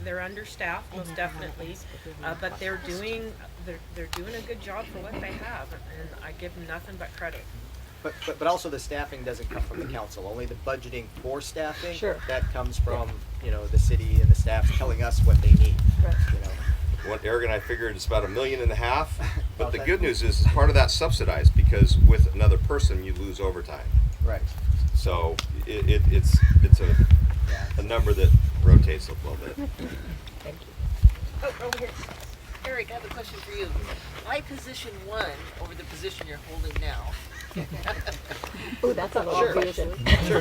they're understaffed, most definitely, but they're doing a good job for what they have, and I give them nothing but credit. But also the staffing doesn't come from the council. Only the budgeting for staffing. Sure. That comes from the city and the staff telling us what they need. Right. What Eric and I figured it's about $1.5 million, but the Okay. good news is part of that's subsidized because with another person you lose overtime. Right. So it's a number that rotates a little bit. Thank you. Oh, over here. Eric, I have a question for you. Why position 1 over the position you're holding now? Ooh, that's a little Sure. vision. Sure.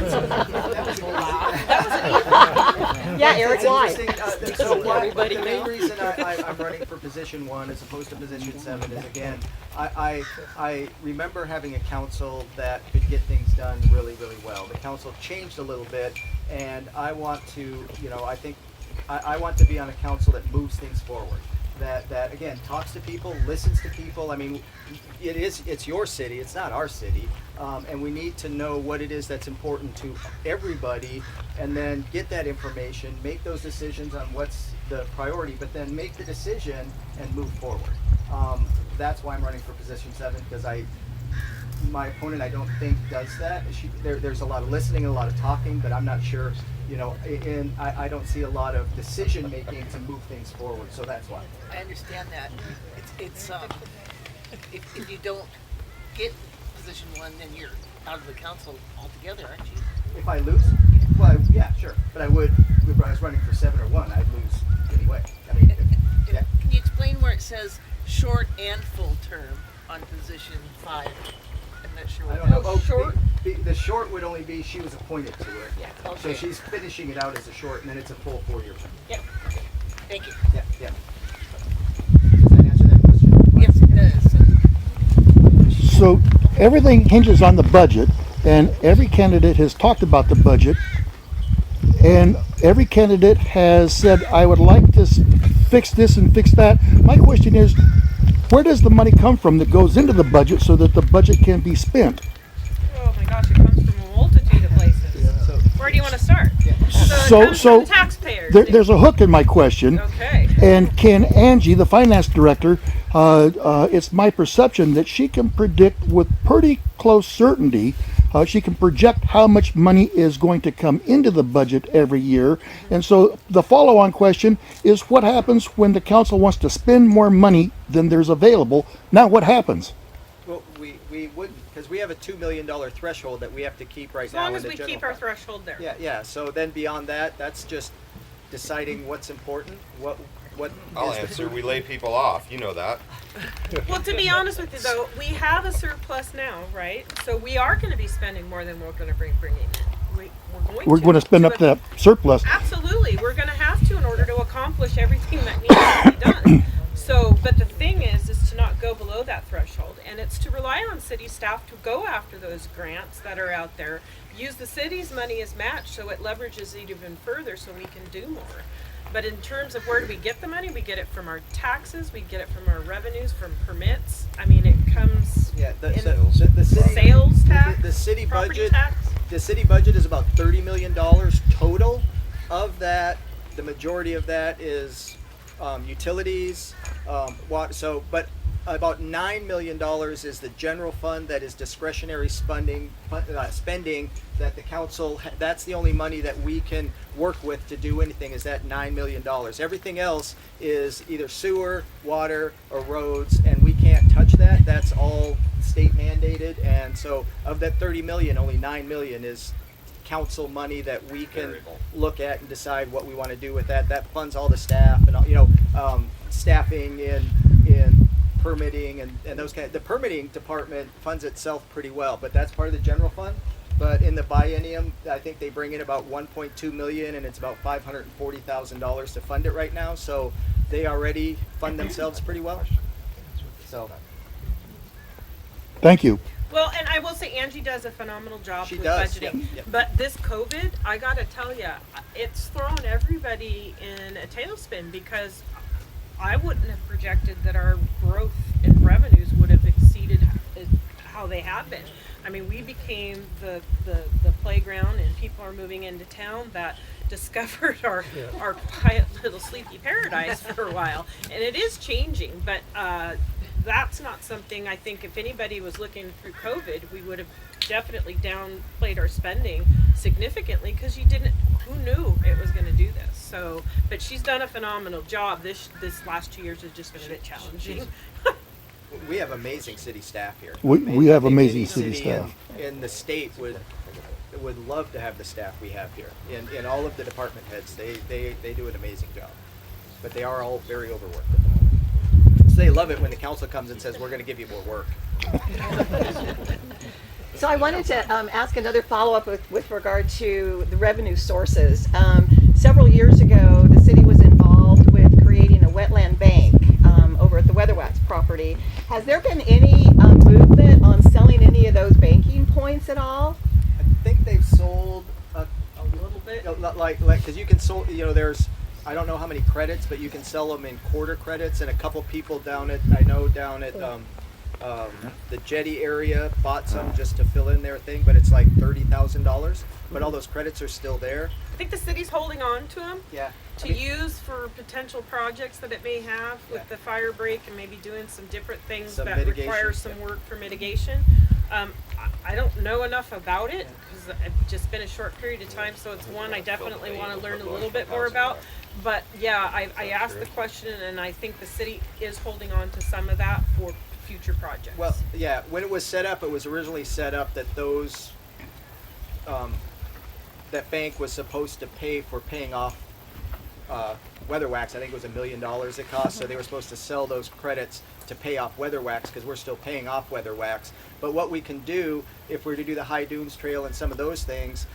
Yeah, Eric, It's why? interesting. The main reason I'm running for position 1 as opposed to position 7 is, again, I remember having a council that could get things done really, really well. The council changed a little bit, and I want to, I think I want to be on a council that moves things forward. That again talks to people, listens to people. I mean, it's your city, it's not our city, and we need to know what it is that's important to everybody, and then get that information, make those decisions on what's the priority, but then make the decision and move forward. That's why I'm running for position 7, because my opponent I don't think does that. There's a lot of listening and a lot of talking, but I'm not sure. And I don't see a lot of decision making to move things forward, so that's why. I understand that. It's if you don't get position 1, then you're out of the council altogether, aren't you? If I lose, well, yeah, sure, but I would. If I was running for 7 or 1, I'd lose anyway. I mean, yeah. Can you explain where it says short and full term on position 5? I'm not sure I what don't know. that Short. The short would only be she was appointed to it. Yeah, So okay. she's finishing it out as a short, and then it's a full 4-year term. Yep. Thank you. Yeah, yeah. Does that answer that question? Yes, it does. So everything hinges on the budget, and every candidate has talked about the budget, and every candidate has said, I would like to fix this and fix that. My question is, where does the money come from that goes into the budget so that the budget can be spent? Oh my gosh, it comes from a multitude of places. So, Where do you want to start? So- it comes so from taxpayers. There's a hook in my question. Okay. And can Angie, the finance director, it's my perception that she can predict with pretty close certainty, she can project how much money is going to come into the budget every year. And so the follow-on question is, what happens when the council wants to spend more money than there's available? Now what happens? well, we wouldn't, because we have a $2 million threshold that we have to keep right As now long in as the we general keep our fund. threshold there. Yeah. So then beyond that, that's just deciding what's important. What I'll is the answer. food- We lay people off. You know that. Well, to be honest with you, though, we have a surplus now, right? So we are going to be spending more than we're going to bring in. We're going to spend up that surplus. Absolutely, we're going to have to in order to accomplish everything that needs to be done. So, but the thing is to not go below that threshold, and it's to rely on city staff to go after those grants that are out there. Use the city's money as match, so it leverages it even further, so we can do more. But in terms of where do we get the money, we get it from our taxes, we get it from our revenues, from permits. I mean, it comes Yeah, in the city, sales tax, the city property budget. tax. The city budget is about $30 million total. Of that, the majority of that is utilities, water. So, but about $9 million is the general fund that is discretionary spending that the council. That's the only money that we can work with to do anything. Is that $9 million? Everything else is either sewer, water, or roads, and we can't touch that. That's all state mandated, and so of that 30 million, only 9 million is council money that we can Variable. look at and decide what we want to do with that. That funds all the staff and all, staffing in permitting and those kind. The permitting department funds itself pretty well, but that's part of the general fund. But in the biennium, I think they bring in about 1.2 million, and it's about $540,000 to fund it right now. So they already fund themselves pretty well. So. Thank you. Well, and I will say Angie does a phenomenal job She with does, budgeting. yep. But this COVID, I gotta tell you, it's thrown everybody in a tailspin, because I wouldn't have projected that our growth in revenues would have exceeded how they have been. I mean, we became the playground, and people are moving into town that discovered our quiet little sleepy paradise for a while, and it is changing. But that's not something, I think if anybody was looking through COVID, we would have definitely downplayed our spending significantly, because who knew it was going to do this. So, but she's done a phenomenal job. This last 2 years has just been a bit challenging. We have amazing city staff here. We have I think amazing any city staff. in the state would love to have the staff we have here. In all of the department heads, they do an amazing job. But they are all very overworked at the moment. So they love it when the council comes and says, we're going to give you more work. So I wanted to ask another follow-up with regard to the revenue sources. Several years ago, the city was involved with creating a wetland bank over at the Weatherwax property. Has there been any movement on selling any of those banking points at all? I think they've sold a little bit. like because you can sold, there's, I don't know how many credits, but you can sell them in quarter credits, and a couple people down at the jetty area bought some just to fill in their thing, but it's like $30,000. But all those credits are still there. I think the city's holding on to them Yeah. to use for potential projects that it may have with Yeah. the fire break, and maybe doing some different things Some that mitigation, require some yeah. work for mitigation. I don't know enough about it, because it's just been a short period of time, so it's one I definitely want to learn a little bit more about. But yeah, I asked the question, and I think the city is holding on to some of that for future projects. Well, yeah, when it was set up, it was originally set up that those, that bank was supposed to pay for paying off Weatherwax. I think it was $1 million it cost, so they were supposed to sell those credits to pay off Weatherwax, because we're still paying off Weatherwax. But what we can do, if we're to do the High Dunes Trail and some of those things,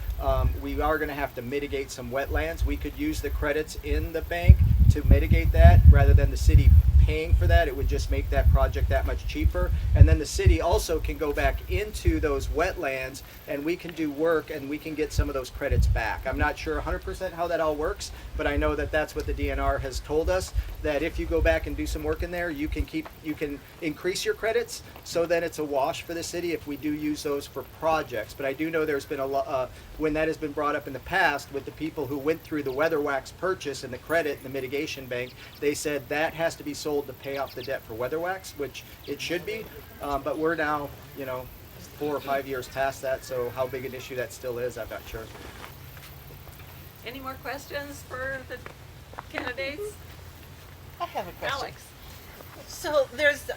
we are going to have to mitigate some wetlands. We could use the credits in the bank to mitigate that, rather than the city paying for that. It would just make that project that much cheaper. And then the city also can go back into those wetlands, and we can do work, and we can get some of those credits back. I'm not sure 100% how that all works, but I know that that's what the DNR has told us, that if you go back and do some work in there, you can increase your credits, so then it's a wash for the city if we do use those for projects. But I do know there's been a lot, when that has been brought up in the past with the people who went through the Weatherwax purchase and the credit and the mitigation bank, they said that has to be sold to pay off the debt for Weatherwax, which it should be. But we're now, 4 or 5 years past that, so how big an issue that still is, I'm not sure. Any more questions for the candidates? I have a question. Alex? So there's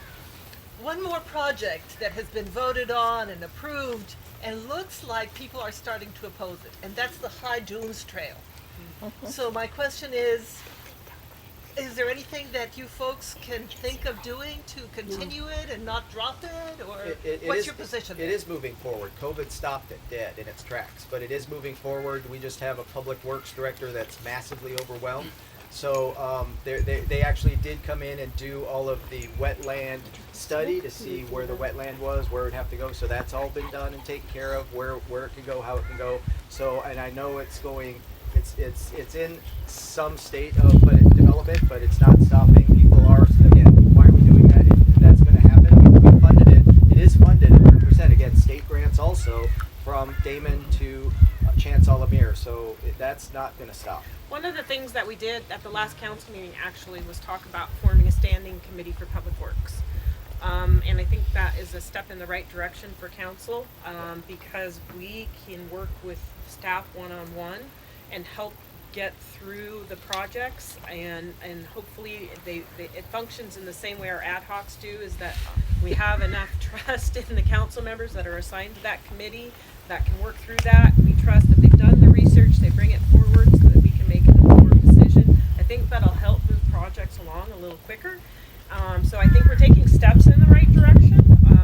one more project that has been voted on and approved, and looks like people are starting to oppose it, and that's the High Dunes Trail. So my question is there anything that you folks can think of doing to continue it and not drop it, or what's your position there? It is moving forward. COVID stopped it dead in its tracks, but it is moving forward. We just have a public works director that's massively overwhelmed. So they actually did come in and do all of the wetland study to see where the wetland was, where it would have to go. So that's all been done and taken care of, where it can go, how it can go. So, and I know it's going, it's in some state of development, but it's not stopping. People are, again, why are we doing that? If that's going to happen, we funded it. It is funded 100%. Again, state grants also from Damon to Chance Alamir. So that's not going to stop. One of the things that we did at the last council meeting actually was talk about forming a standing committee for public works. And I think that is a step in the right direction for council, because we can work with staff one-on-one and help get through the projects, and hopefully it functions in the same way our ad hocs do, is that we have enough trust in the council members that are assigned to that committee that can work through that. We trust that they've done the research, they bring it forward so that we can make an informed decision. I think that'll help move projects along a little quicker. So I think we're taking steps in the right direction.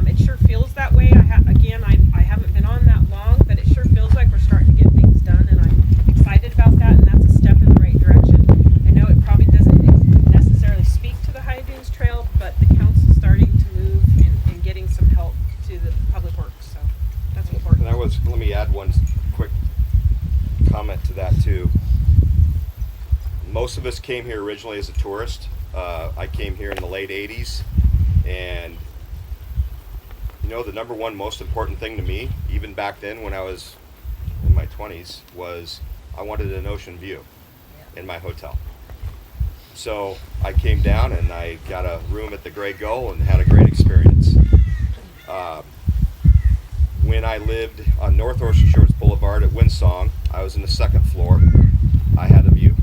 It sure feels that way. I haven't been on that long, but it sure feels like we're starting to get things done, and I'm excited about that, and that's a step in the right direction. I know it probably doesn't necessarily speak to the High Dunes Trail, but the council's starting to move and getting some help to the public works, so that's important. Let me add one quick comment to that too. Most of us came here originally as a tourist. I came here in the late 80s, and You know, the number one most important thing to me, even back then when I was in my 20s, was I wanted an ocean view in my hotel. So I came down and I got a room at the Grey Gull and had a great experience. When I lived on North Ocean Shores Boulevard at Windsong, I was in the second floor. I had a view.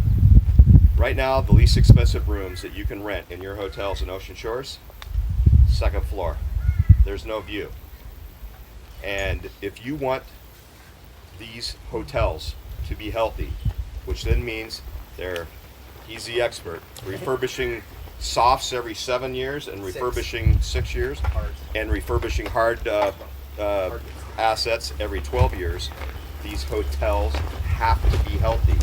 Right now, the least expensive rooms that you can rent in your hotels in Ocean Shores, second floor. There's no view. And if you want these hotels to be healthy, which then means he's the expert, refurbishing softs every 7 years and refurbishing 6 years, and refurbishing hard assets every 12 years. These hotels have to be healthy.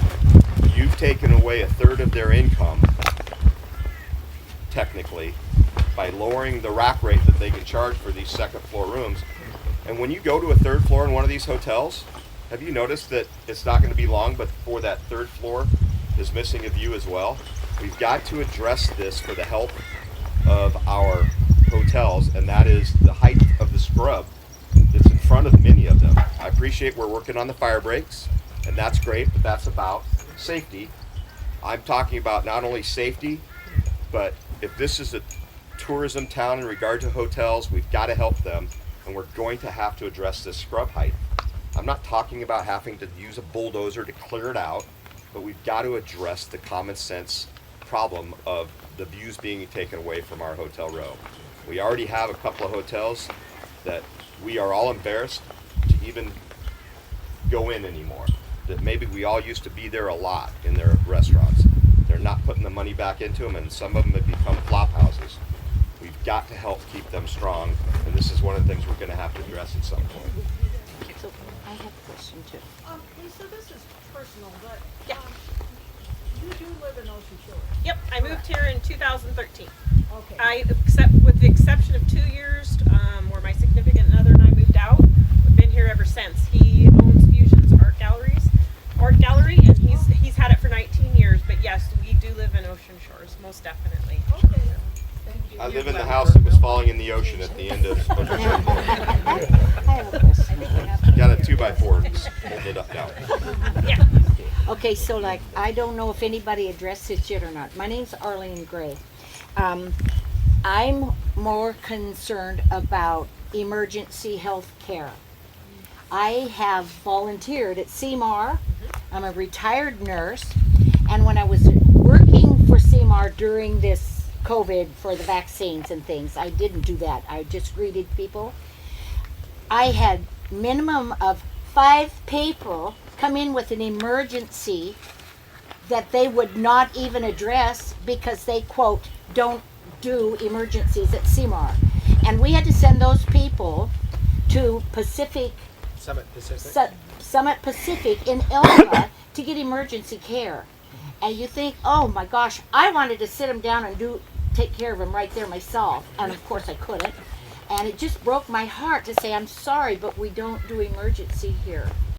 You've taken away a third of their income, technically, by lowering the rack rate that they can charge for these second floor rooms. And when you go to a third floor in one of these hotels, have you noticed that it's not going to be long before that third floor is missing a view as well? We've got to address this for the health of our hotels, and that is the height of the scrub that's in front of many of them. I appreciate we're working on the fire breaks, and that's great, but that's about safety. I'm talking about not only safety, but if this is a tourism town in regard to hotels, we've got to help them, and we're going to have to address this scrub height. I'm not talking about having to use a bulldozer to clear it out, but we've got to address the common sense problem of the views being taken away from our hotel row. We already have a couple of hotels that we are all embarrassed to even go in anymore. That maybe we all used to be there a lot in their restaurants. They're not putting the money back into them, and some of them have become flop houses. We've got to help keep them strong, and this is one of the things we're going to have to address at some point. So I have a question too. Lisa, this is personal, but Yeah. you do live in Ocean Shores. Yep, I moved here in 2013. Okay. With the exception of 2 years, where my significant other and I moved out, I've been here ever since. He owns Fusion's Art Gallery, and he's had it for 19 years. But yes, we do live in Ocean Shores, most definitely. Okay. Thank you. I live in the house that was falling in the ocean at the end of I have a question. Got a 2x4 and just hold it up now. Yeah. Okay, so like, I don't know if anybody addressed this yet or not. My name's Arlene Gray. I'm more concerned about emergency health care. I have volunteered at CMAR. I'm a retired nurse. And when I was working for CMAR during this COVID for the vaccines and things, I didn't do that. I just greeted people. I had minimum of 5 people come in with an emergency that they would not even address because they, quote, don't do emergencies at CMAR. And we had to send those people to Summit Pacific in Elba to get emergency care. And you think, oh my gosh, I wanted to sit them down and take care of them right there myself. And of course I couldn't. And it just broke my heart to say, I'm sorry, but we don't do emergency here.